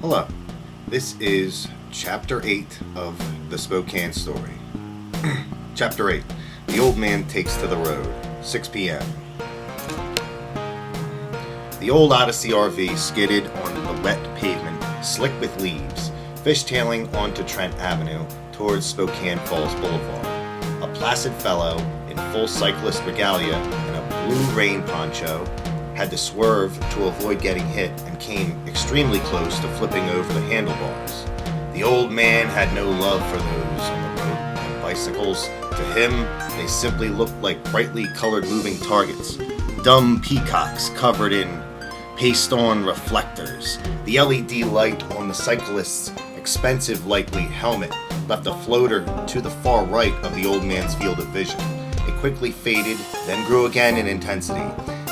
Hello, this is Chapter 8 of the Spokane story. Chapter 8, The Old Man Takes to the Road, 6 p.m. The old Odyssey RV skidded on the wet pavement, slick with leaves, fishtailing onto Trent Avenue towards Spokane Falls Boulevard. A placid fellow in full cyclist regalia and a blue rain poncho had to swerve to avoid getting hit and came extremely close to flipping over the handlebars. The old man had no love for those on the road on bicycles. To him, they simply looked like brightly colored moving targets, dumb peacocks covered in paste-on reflectors. The LED light on the cyclist's expensive lightweight helmet left a floater to the far right of the old man's field of vision. It quickly faded, then grew again in intensity,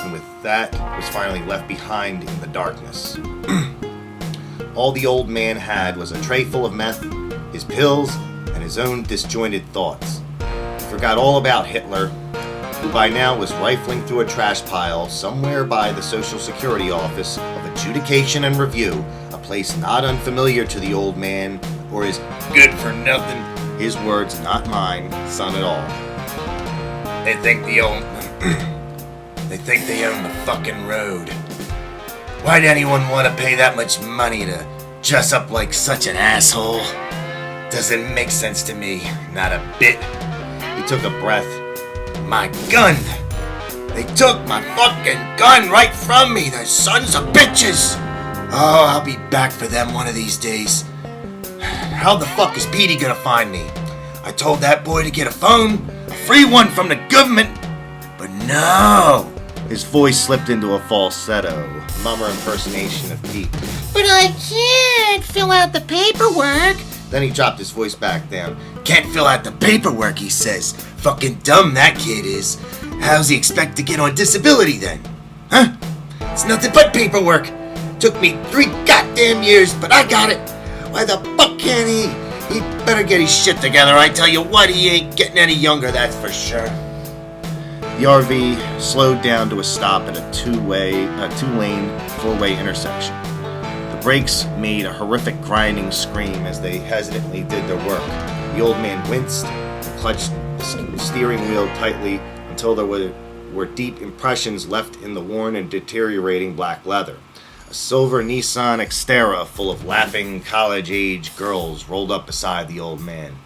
and with that was finally left behind in the darkness. All the old man had was a tray full of meth, his pills, and his own disjointed thoughts. He forgot all about Hitler, who by now was rifling through a trash pile somewhere by the Social Security Office of Adjudication and Review, a place not unfamiliar to the old man or his good-for-nothing, his words, not mine, son at all. They think they own the fucking road. Why'd anyone want to pay that much money to dress up like such an asshole? Doesn't make sense to me, not a bit. He took a breath. My gun! They took my fucking gun right from me, the sons of bitches! Oh, I'll be back for them one of these days. How the fuck is Petey gonna find me? I told that boy to get a phone, a free one from the government, but no! His voice slipped into a falsetto, mummer impersonation of Pete. But I can't fill out the paperwork. Then he dropped his voice back down. Can't fill out the paperwork, he says. Fucking dumb that kid is. How's he expect to get on disability then? Huh? It's nothing but paperwork. Took me 3 goddamn years, but I got it. Why the fuck can't he? He better get his shit together. I tell you what, he ain't getting any younger, that's for sure. The RV slowed down to a stop at a two-lane, 4-way intersection. The brakes made a horrific grinding scream as they hesitantly did their work. The old man winced and clutched the steering wheel tightly until there were deep impressions left in the worn and deteriorating black leather. A silver Nissan Xterra full of laughing college-age girls rolled up beside the old man.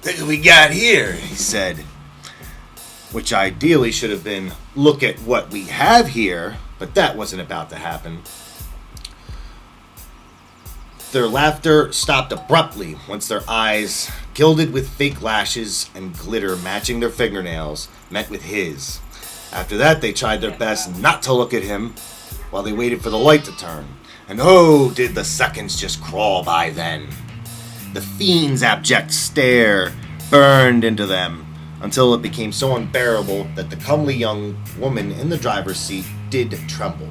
Look what we got here, he said. Which ideally should have been, look at what we have here, but that wasn't about to happen. Their laughter stopped abruptly once their eyes, gilded with fake lashes and glitter matching their fingernails, met with his. After that, they tried their best not to look at him while they waited for the light to turn. And oh, did the seconds just crawl by then. The fiend's abject stare burned into them, until it became so unbearable that the comely young woman in the driver's seat did tremble.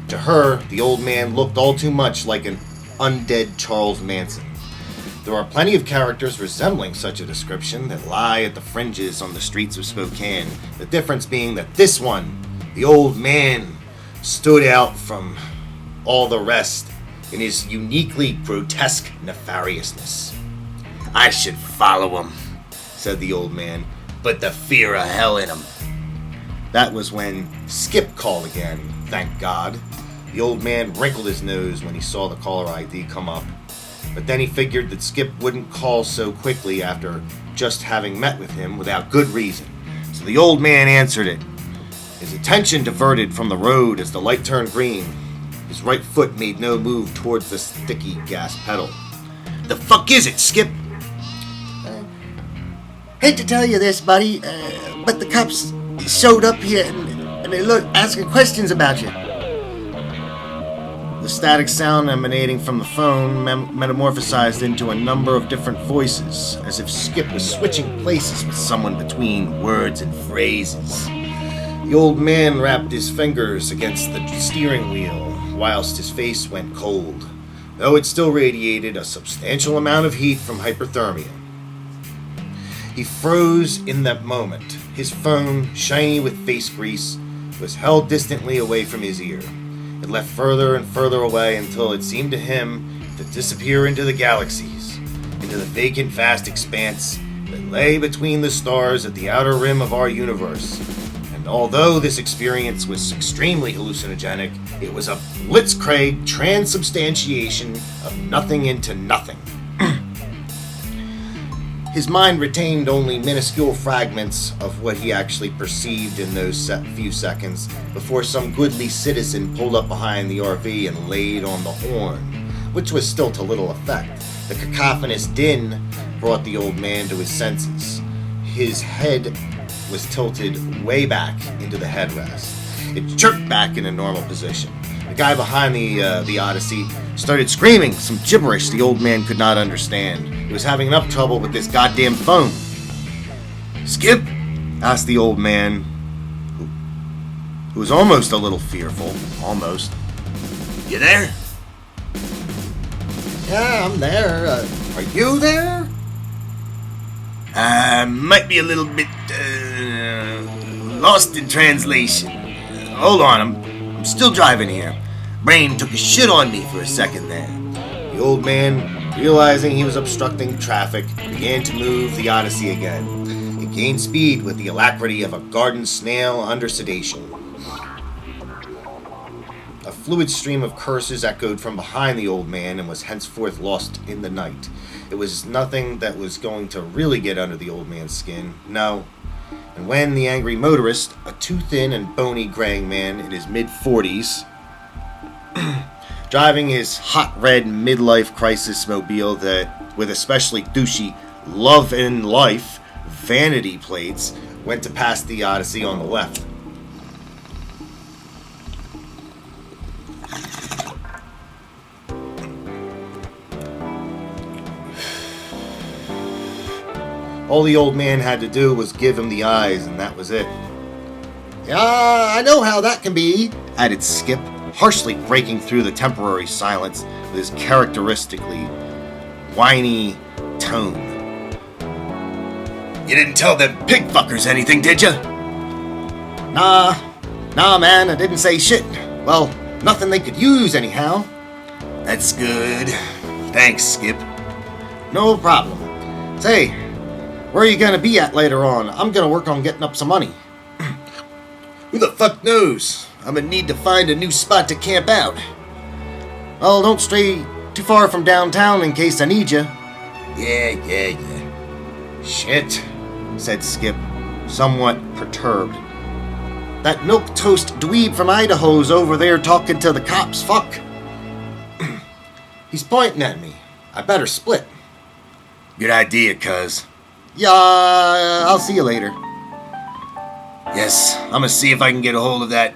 To her, the old man looked all too much like an undead Charles Manson. There are plenty of characters resembling such a description that lie at the fringes on the streets of Spokane, the difference being that this one, the old man, stood out from all the rest in his uniquely grotesque nefariousness. I should follow him, said the old man, but the fear of hell in him. That was when Skip called again, thank God. The old man wrinkled his nose when he saw the caller ID come up, but then he figured that Skip wouldn't call so quickly after just having met with him without good reason. So the old man answered it. His attention diverted from the road as the light turned green. His right foot made no move towards the sticky gas pedal. The fuck is it, Skip? Hate to tell you this, buddy, but the cops showed up here and they looked asking questions about you. The static sound emanating from the phone metamorphosized into a number of different voices, as if Skip was switching places with someone between words and phrases. The old man wrapped his fingers against the steering wheel, whilst his face went cold, though it still radiated a substantial amount of heat from hyperthermia. He froze in that moment. His phone, shiny with face grease, was held distantly away from his ear. It left further and further away until it seemed to him to disappear into the galaxies, into the vacant vast expanse that lay between the stars at the outer rim of our universe. And although this experience was extremely hallucinogenic, it was a blitzkrieg transubstantiation of nothing into nothing. His mind retained only minuscule fragments of what he actually perceived in those few seconds before some goodly citizen pulled up behind the RV and laid on the horn, which was still to little effect. The cacophonous din brought the old man to his senses. His head was tilted way back into the headrest. It jerked back in a normal position. The guy behind the Odyssey started screaming some gibberish the old man could not understand. He was having enough trouble with this goddamn phone. "Skip?" asked the old man, who was almost a little fearful. Almost. "You there?" Yeah, I'm there. Are you there? Might be a little bit lost in translation. Hold on, I'm still driving here. Brain took a shit on me for a second there. The old man, realizing he was obstructing traffic, began to move the Odyssey again. It gained speed with the alacrity of a garden snail under sedation. A fluid stream of curses echoed from behind the old man and was henceforth lost in the night. It was nothing that was going to really get under the old man's skin, no. And when the angry motorist, a too thin and bony graying man in his mid-40s, driving his hot red midlife crisis mobile that with especially douchey love and life vanity plates, went to pass the Odyssey on the left. All the old man had to do was give him the eyes, and that was it. Yeah, I know how that can be, added Skip, harshly breaking through the temporary silence with his characteristically whiny tone. "You didn't tell them pig fuckers anything, did you?" Nah, man, I didn't say shit. Well, nothing they could use anyhow. "That's good. Thanks, Skip." No problem. Say, where are you gonna be at later on? I'm gonna work on getting up some money. Who the fuck knows? I'm gonna need to find a new spot to camp out. Well, don't stray too far from downtown in case I need you. Yeah. Shit, said Skip, somewhat perturbed. That milquetoast dweeb from Idaho's over there talking to the cops. Fuck. He's pointing at me. I better split. Good idea, cuz. Yeah, I'll see you later. Yes, I'm gonna see if I can get a hold of that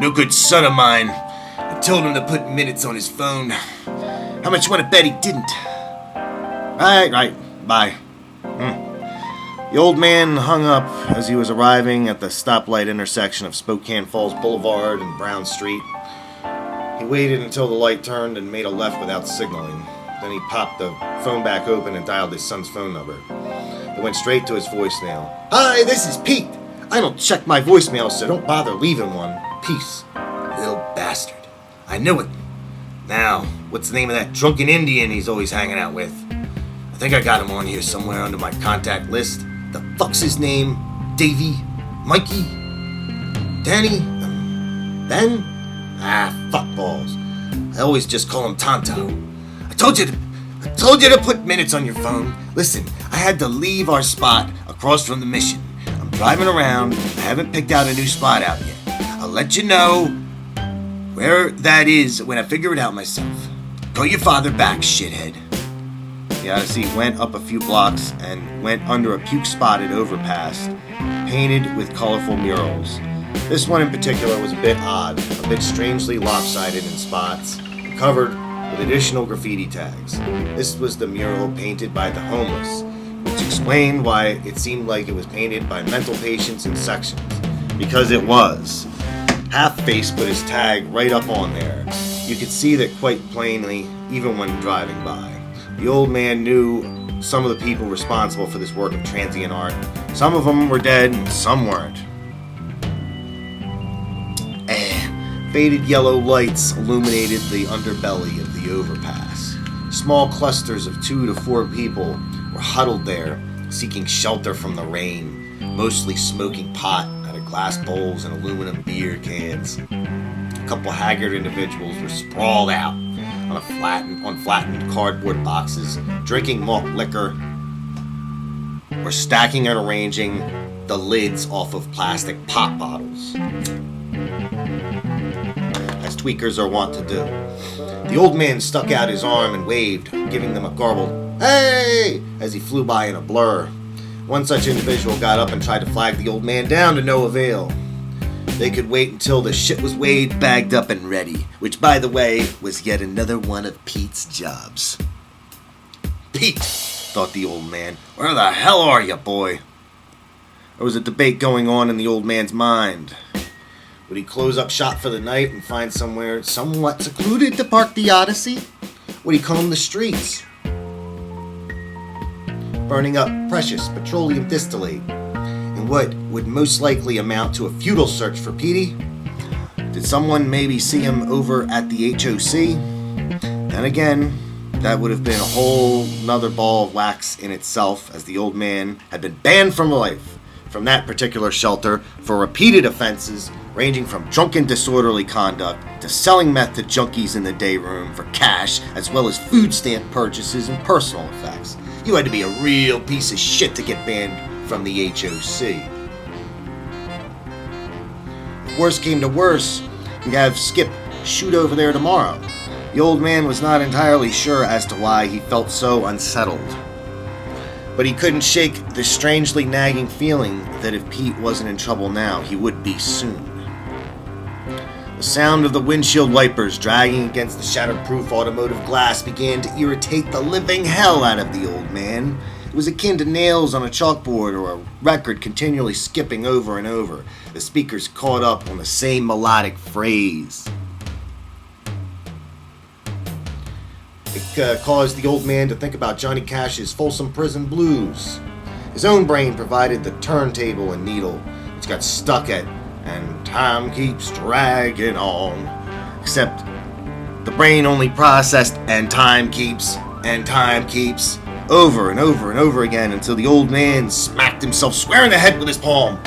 no good son of mine. I told him to put minutes on his phone. How much you want to bet he didn't? Right. Bye. The old man hung up as he was arriving at the stoplight intersection of Spokane Falls Boulevard and Brown Street. He waited until the light turned and made a left without signaling. Then he popped the phone back open and dialed his son's phone number. It went straight to his voicemail. Hi, this is Pete. I don't check my voicemail, so don't bother leaving one. Peace. Little bastard. I knew it. Now, what's the name of that drunken Indian he's always hanging out with? I think I got him on here somewhere under my contact list. The fuck's his name? Davey? Mikey? Danny? Ben? Fuck balls. I always just call him Tonto. I told you to put minutes on your phone. Listen, I had to leave our spot across from the mission. I'm driving around. I haven't picked out a new spot out yet. I'll let you know where that is when I figure it out myself. Call your father back, shithead. The Odyssey went up a few blocks and went under a puke-spotted overpass, painted with colorful murals. This one in particular was a bit odd, a bit strangely lopsided in spots, and covered with additional graffiti tags. This was the mural painted by the homeless, which explained why it seemed like it was painted by mental patients in sections. Because it was. Half-Face put his tag right up on there. You could see that quite plainly, even when driving by. The old man knew some of the people responsible for this work of transient art. Some of them were dead, and some weren't. Faded yellow lights illuminated the underbelly of the overpass. Small clusters of 2 to 4 people were huddled there, seeking shelter from the rain, mostly smoking pot out of glass bowls and aluminum beer cans. A couple haggard individuals were sprawled out on flattened cardboard boxes, drinking malt liquor, or stacking and arranging the lids off of plastic pop bottles, as tweakers are wont to do. The old man stuck out his arm and waved, giving them a garbled "Hey!" as he flew by in a blur. One such individual got up and tried to flag the old man down to no avail. They could wait until the shit was weighed, bagged up, and ready, which, by the way, was yet another one of Pete's jobs. "Pete," thought the old man, "where the hell are you, boy?" There was a debate going on in the old man's mind. Would he close up shop for the night and find somewhere somewhat secluded to park the Odyssey? Would he comb the streets, burning up precious petroleum distillate in what would most likely amount to a futile search for Petey? Did someone maybe see him over at the HOC? Then again, that would have been a whole nother ball of wax in itself, as the old man had been banned from life from that particular shelter for repeated offenses ranging from drunken disorderly conduct to selling meth to junkies in the day room for cash, as well as food stamp purchases and personal effects. You had to be a real piece of shit to get banned from the HOC. If worse came to worse, you'd have Skip shoot over there tomorrow. The old man was not entirely sure as to why he felt so unsettled, but he couldn't shake the strangely nagging feeling that if Pete wasn't in trouble now, he would be soon. The sound of the windshield wipers dragging against the shatterproof automotive glass began to irritate the living hell out of the old man. It was akin to nails on a chalkboard or a record continually skipping over and over, the speakers caught up on the same melodic phrase. It caused the old man to think about Johnny Cash's Folsom Prison Blues. His own brain provided the turntable and needle, which got stuck at "and time keeps dragging on." Except the brain only processed "and time keeps" over and over and over again until the old man smacked himself square in the head with his palm.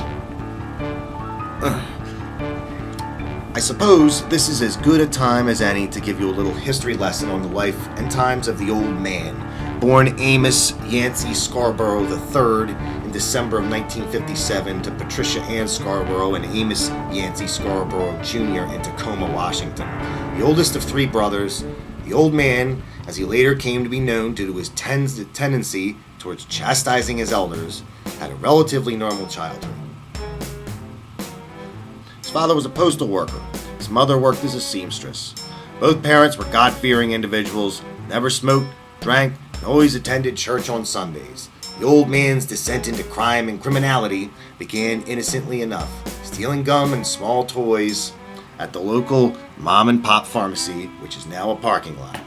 I suppose this is as good a time as any to give you a little history lesson on the life and times of the old man, born Amos Yancey Scarborough III in December of 1957 to Patricia Ann Scarborough and Amos Yancey Scarborough Jr. in Tacoma, Washington. The oldest of 3 brothers, the old man, as he later came to be known due to his tendency towards chastising his elders, had a relatively normal childhood. His father was a postal worker. His mother worked as a seamstress. Both parents were God-fearing individuals, never smoked, drank, and always attended church on Sundays. The old man's descent into crime and criminality began innocently enough, stealing gum and small toys at the local mom-and-pop pharmacy, which is now a parking lot.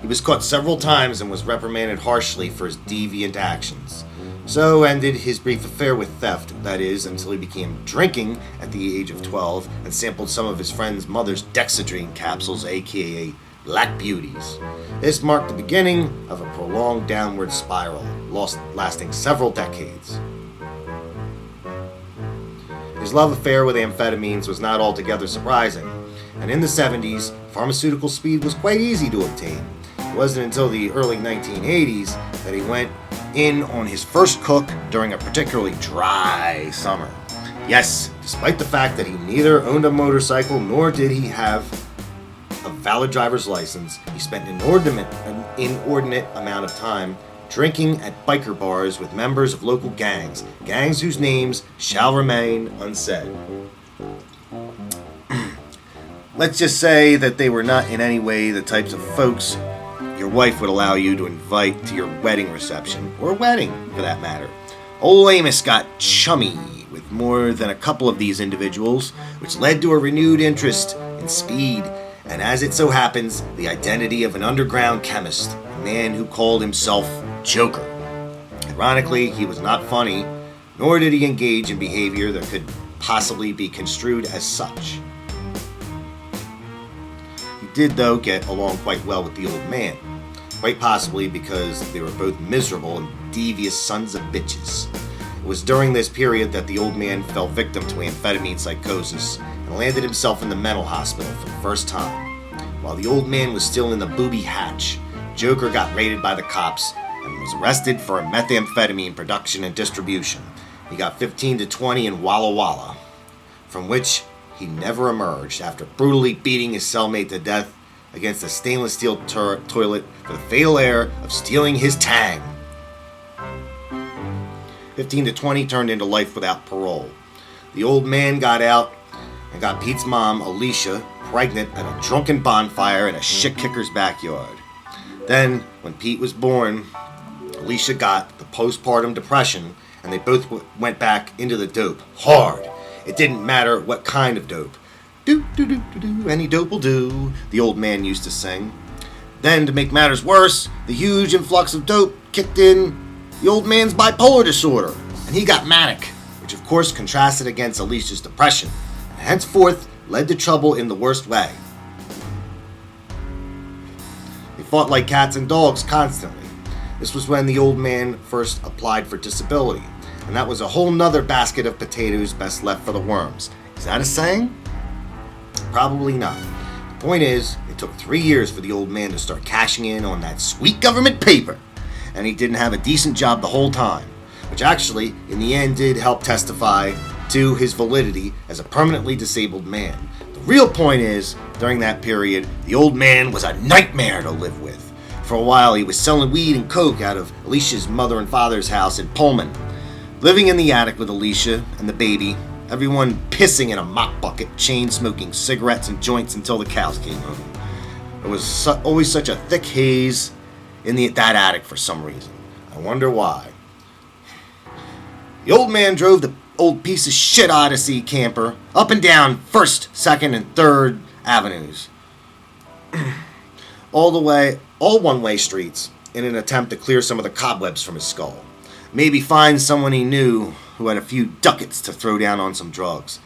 He was caught several times and was reprimanded harshly for his deviant actions. So ended his brief affair with theft, that is, until he began drinking at the age of 12 and sampled some of his friend's mother's Dexedrine capsules, aka Black Beauties. This marked the beginning of a prolonged downward spiral, lasting several decades. His love affair with amphetamines was not altogether surprising, and in the 70s, pharmaceutical speed was quite easy to obtain. It wasn't until the early 1980s that he went in on his first cook during a particularly dry summer. Yes, despite the fact that he neither owned a motorcycle nor did he have a valid driver's license, he spent an inordinate amount of time drinking at biker bars with members of local gangs whose names shall remain unsaid. Let's just say that they were not in any way the types of folks your wife would allow you to invite to your wedding reception, or wedding for that matter. Old Amos got chummy with more than a couple of these individuals, which led to a renewed interest in speed, and as it so happens, the identity of an underground chemist, a man who called himself Joker. Ironically, he was not funny, nor did he engage in behavior that could possibly be construed as such. did, though, get along quite well with the old man, quite possibly because they were both miserable and devious sons of bitches. It was during this period that the old man fell victim to amphetamine psychosis and landed himself in the mental hospital for the first time. While the old man was still in the booby hatch, Joker got raided by the cops and was arrested for methamphetamine production and distribution. He got 15 to 20 in Walla Walla, from which he never emerged after brutally beating his cellmate to death against a stainless steel toilet for the fatal error of stealing his tang. 15 to 20 turned into life without parole. The old man got out and got Pete's mom, Alicia, pregnant at a drunken bonfire in a shit-kicker's backyard. Then, when Pete was born, Alicia got the postpartum depression, and they both went back into the dope. Hard. It didn't matter what kind of dope. Do, any dope will do, the old man used to sing. Then, to make matters worse, the huge influx of dope kicked in the old man's bipolar disorder, and he got manic, which of course contrasted against Alicia's depression, and henceforth led to trouble in the worst way. They fought like cats and dogs constantly. This was when the old man first applied for disability, and that was a whole nother basket of potatoes best left for the worms. Is that a saying? Probably not. The point is, it took 3 years for the old man to start cashing in on that sweet government paper, and he didn't have a decent job the whole time, which actually, in the end, did help testify to his validity as a permanently disabled man. The real point is, during that period, the old man was a nightmare to live with. For a while, he was selling weed and coke out of Alicia's mother and father's house in Pullman, living in the attic with Alicia and the baby, everyone pissing in a mop bucket, chain-smoking cigarettes and joints until the cows came home. There was always such a thick haze in that attic for some reason. I wonder why. The old man drove the old piece of shit Odyssey camper up and down 1st, 2nd, and 3rd Avenues. all one-way streets, in an attempt to clear some of the cobwebs from his skull. Maybe find someone he knew who had a few ducats to throw down on some drugs.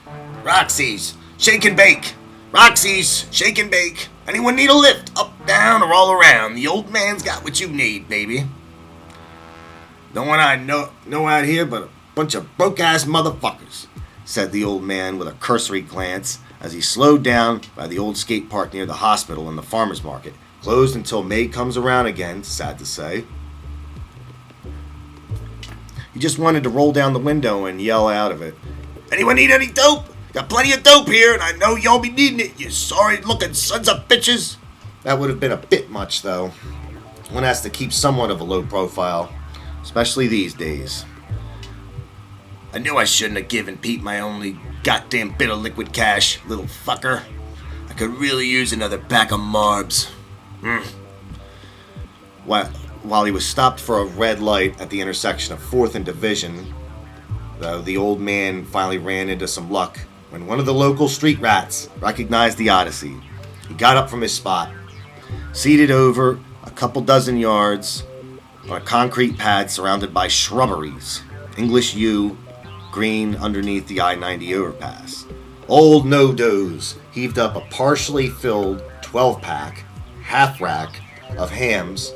Roxy's, shake and bake. Roxy's, shake and bake. Anyone need a lift? Up, down, or all around? The old man's got what you need, baby. No one I know out here but a bunch of broke-ass motherfuckers, said the old man with a cursory glance as he slowed down by the old skate park near the hospital and the farmer's market, closed until May comes around again, sad to say. He just wanted to roll down the window and yell out of it, "Anyone need any dope? Got plenty of dope here, and I know y'all be needing it, you sorry-looking sons of bitches." That would have been a bit much, though. One has to keep somewhat of a low profile, especially these days. I knew I shouldn't have given Pete my only goddamn bit of liquid cash, little fucker. I could really use another pack of Marbs. While he was stopped for a red light at the intersection of 4th and Division, though, the old man finally ran into some luck when one of the local street rats recognized the Odyssey. He got up from his spot, seated over a couple dozen yards on a concrete pad surrounded by shrubberies, English yew, green underneath the I-90 overpass. Old No-Doze heaved up a partially filled 12-pack, half-rack of hams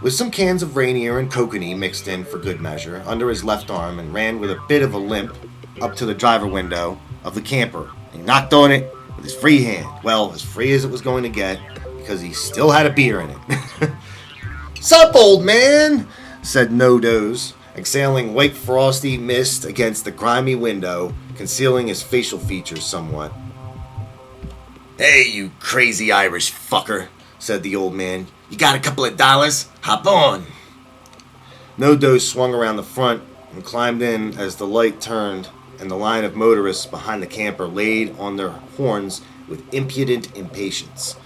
with some cans of Rainier and Kokanee mixed in for good measure under his left arm and ran with a bit of a limp up to the driver window of the camper. He knocked on it with his free hand. Well, as free as it was going to get, because he still had a beer in it. "Sup, old man?" said No-Doze, exhaling white frosty mist against the grimy window, concealing his facial features somewhat. "Hey, you crazy Irish fucker," said the old man. "You got a couple of dollars? Hop on." No-Doze swung around the front and climbed in as the light turned and the line of motorists behind the camper laid on their horns with impudent impatience.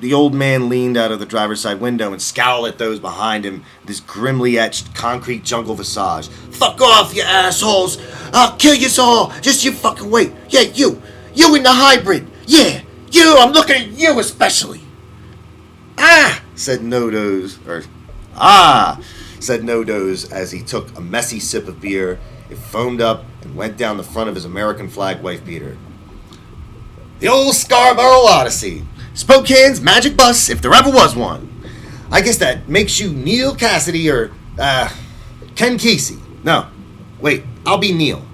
The old man leaned out of the driver's side window and scowled at those behind him with his grimly etched concrete jungle visage. "Fuck off, you assholes! I'll kill yous all! Just you fucking wait! Yeah, you! You in the hybrid! Yeah! You! I'm looking at you especially!" "Ah!" said No-Doze. Said No-Doze as he took a messy sip of beer. It foamed up and went down the front of his American flag wife beater. "The old Scarborough Odyssey. Spokane's magic bus, if there ever was one. I guess that makes you Neil Cassidy or, Ken Kesey. No, wait, I'll be Neil.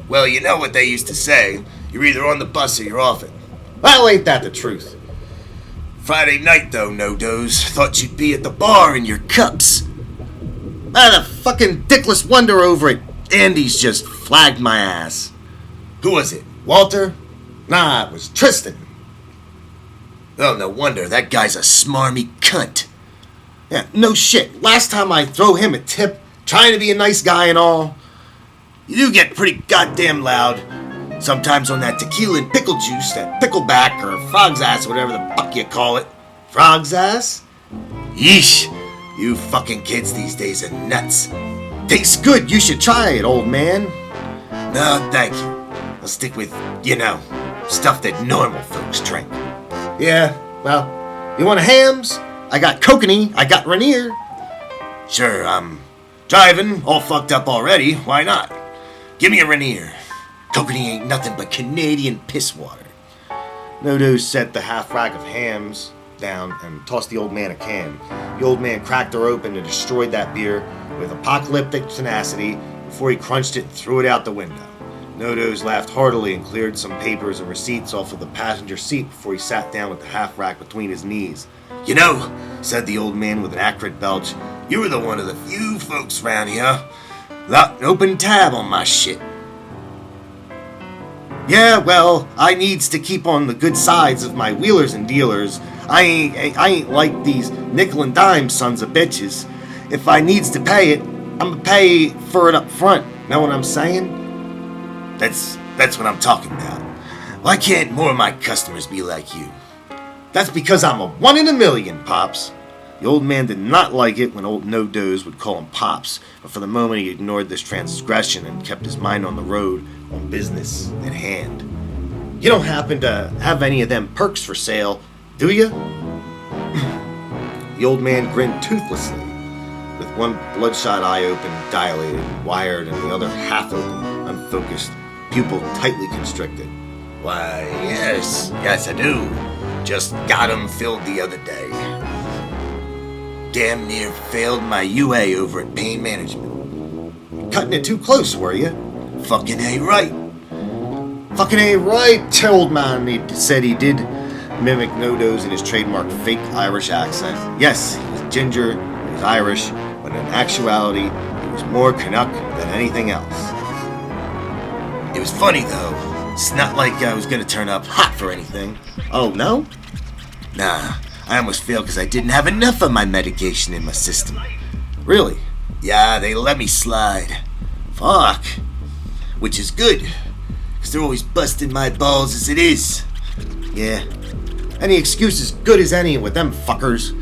Well, you know what they used to say. You're either on the bus or you're off it. Well, ain't that the truth? Friday night, though, no-dos. Thought you'd be at the bar in your cups. The fucking dickless wonder over at Andy's just flagged my ass. Who was it? Walter? Nah, it was Tristan. Oh, no wonder. That guy's a smarmy cunt. Yeah, no shit. Last time I throw him a tip, trying to be a nice guy and all. You do get pretty goddamn loud. Sometimes on that tequila and pickle juice, that pickleback or frog's ass, whatever the fuck you call it. Frog's ass? Yeesh. You fucking kids these days are nuts. Tastes good. You should try it, old man. No, thank you. I'll stick with, stuff that normal folks drink. Yeah, well, you want hams? I got kokanee. I got Rainier. Sure, I'm driving, all fucked up already. Why not? Give me a Rainier. Kokanee ain't nothing but Canadian piss water. Nodo set the half rack of hams down and tossed the old man a can. The old man cracked her open and destroyed that beer with apocalyptic tenacity before he crunched it and threw it out the window. Nodos laughed heartily and cleared some papers and receipts off of the passenger seat before he sat down with the half rack between his knees. You know, said the old man with an acrid belch, you were the one of the few folks round here locked an open tab on my shit. Yeah, well, I needs to keep on the good sides of my wheelers and dealers. I ain't like these nickel and dime sons of bitches. If I needs to pay it, I'ma pay for it up front. Know what I'm saying? That's what I'm talking about. Why can't more of my customers be like you? That's because I'm a 1 in a million, Pops. The old man did not like it when old No-Doze would call him Pops, but for the moment he ignored this transgression and kept his mind on the road, on business at hand. You don't happen to have any of them perks for sale, do you? The old man grinned toothlessly, with one bloodshot eye open, dilated, wired, and the other half open, unfocused, pupil tightly constricted. Why, yes, I do. Just got 'em filled the other day. Damn near failed my UA over at Pain Management. Cutting it too close, were you? Fucking ain't right. Fucking ain't right, old man, he said he did. Mimic No-Doze in his trademark fake Irish accent. Yes, he was ginger, he was Irish, but in actuality, he was more Canuck than anything else. It was funny, though. It's not like I was gonna turn up hot for anything. Oh, no? Nah, I almost failed because I didn't have enough of my medication in my system. Really? Yeah, they let me slide. Fuck. Which is good, because they're always busting my balls as it is. Yeah. Any excuse is good as any with them fuckers,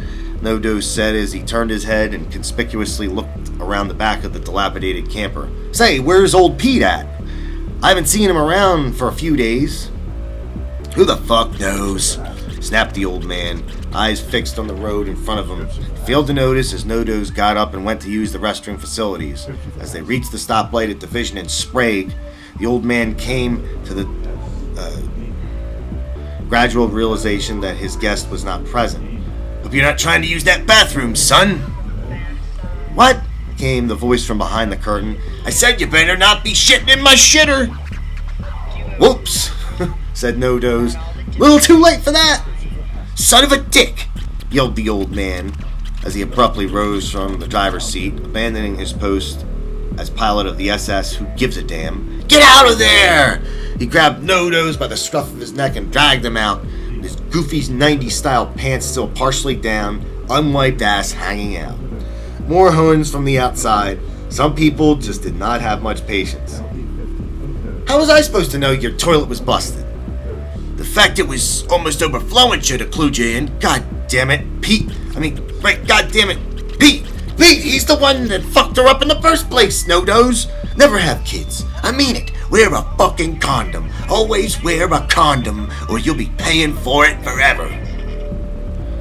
No-Doze said as he turned his head and conspicuously looked around the back of the dilapidated camper. Say, where's old Pete at? I haven't seen him around for a few days. Who the fuck knows? Snapped the old man, eyes fixed on the road in front of him. Failed to notice as No-Doze got up and went to use the restroom facilities. As they reached the stoplight at Division and Sprague, the old man came to the gradual realization that his guest was not present. Hope you're not trying to use that bathroom, son. What? Came the voice from behind the curtain. I said you better not be shitting in my shitter. Whoops, said No-Doze. Little too late for that. Son of a dick, yelled the old man as he abruptly rose from the driver's seat, abandoning his post as pilot of the SS Who Gives a Damn. Get out of there! He grabbed No-Doze by the scruff of his neck and dragged him out, with his goofy 90s style pants still partially down, unwiped ass hanging out. More horns from the outside. Some people just did not have much patience. How was I supposed to know your toilet was busted? The fact it was almost overflowing should have clued you in. God damn it, Pete. God damn it, Pete! Pete, he's the one that fucked her up in the first place, No-Doze. Never have kids. I mean it. Wear a fucking condom. Always wear a condom, or you'll be paying for it forever.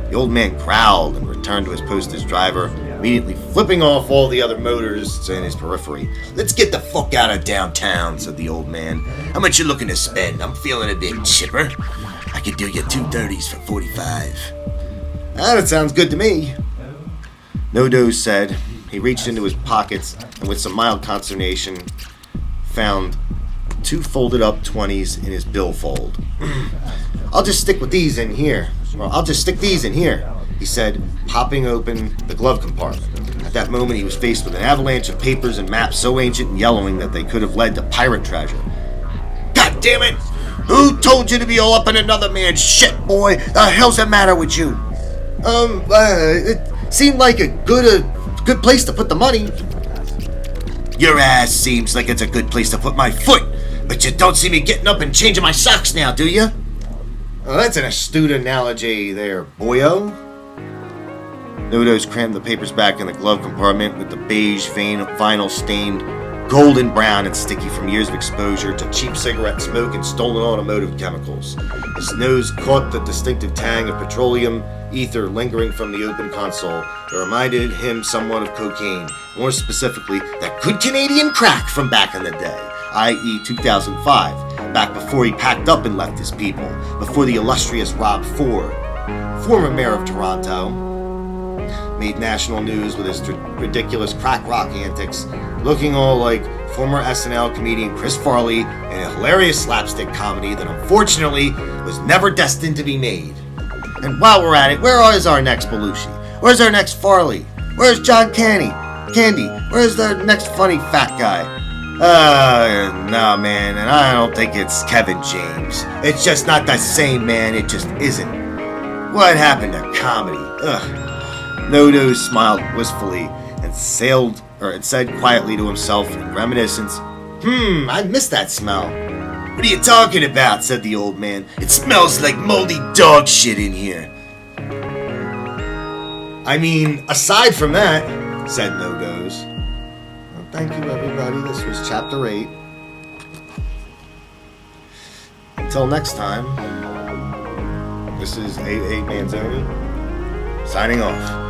The old man growled and returned to his post as driver, immediately flipping off all the other motors in his periphery. Let's get the fuck out of downtown, said the old man. How much you looking to spend? I'm feeling a bit chipper. I could do you 230s for 45. That sounds good to me. No-Dose said. He reached into his pockets and with some mild consternation found 2 folded up 20s in his billfold. I'll just stick these in here, he said, popping open the glove compartment. At that moment, he was faced with an avalanche of papers and maps so ancient and yellowing that they could have led to pirate treasure. God damn it! Who told you to be all up in another man's shit, boy? The hell's the matter with you? It seemed like a good place to put the money. Your ass seems like it's a good place to put my foot, but you don't see me getting up and changing my socks now, do you? Oh, that's an astute analogy there, boyo. No-Dose crammed the papers back in the glove compartment with the beige vinyl stained golden brown and sticky from years of exposure to cheap cigarette smoke and stolen automotive chemicals. His nose caught the distinctive tang of petroleum ether lingering from the open console that reminded him somewhat of cocaine, more specifically, that good Canadian crack from back in the day, i.e. 2005, back before he packed up and left his people, before the illustrious Rob Ford, former mayor of Toronto, made national news with his ridiculous crack rock antics, looking all like former SNL comedian Chris Farley in a hilarious slapstick comedy that unfortunately was never destined to be made. And while we're at it, where is our next Belushi? Where's our next Farley? Where's John Candy? Where's the next funny fat guy? No, man, and I don't think it's Kevin James. It's just not the same, man. It just isn't. What happened to comedy? Ugh. No-Dose smiled wistfully and said quietly to himself in reminiscence, I miss that smell. What are you talking about? Said the old man. It smells like moldy dog shit in here. I mean, aside from that, said No-Dose. Well, thank you, everybody. This was Chapter 8. Until next time, this is A.A. Manzoni, signing off.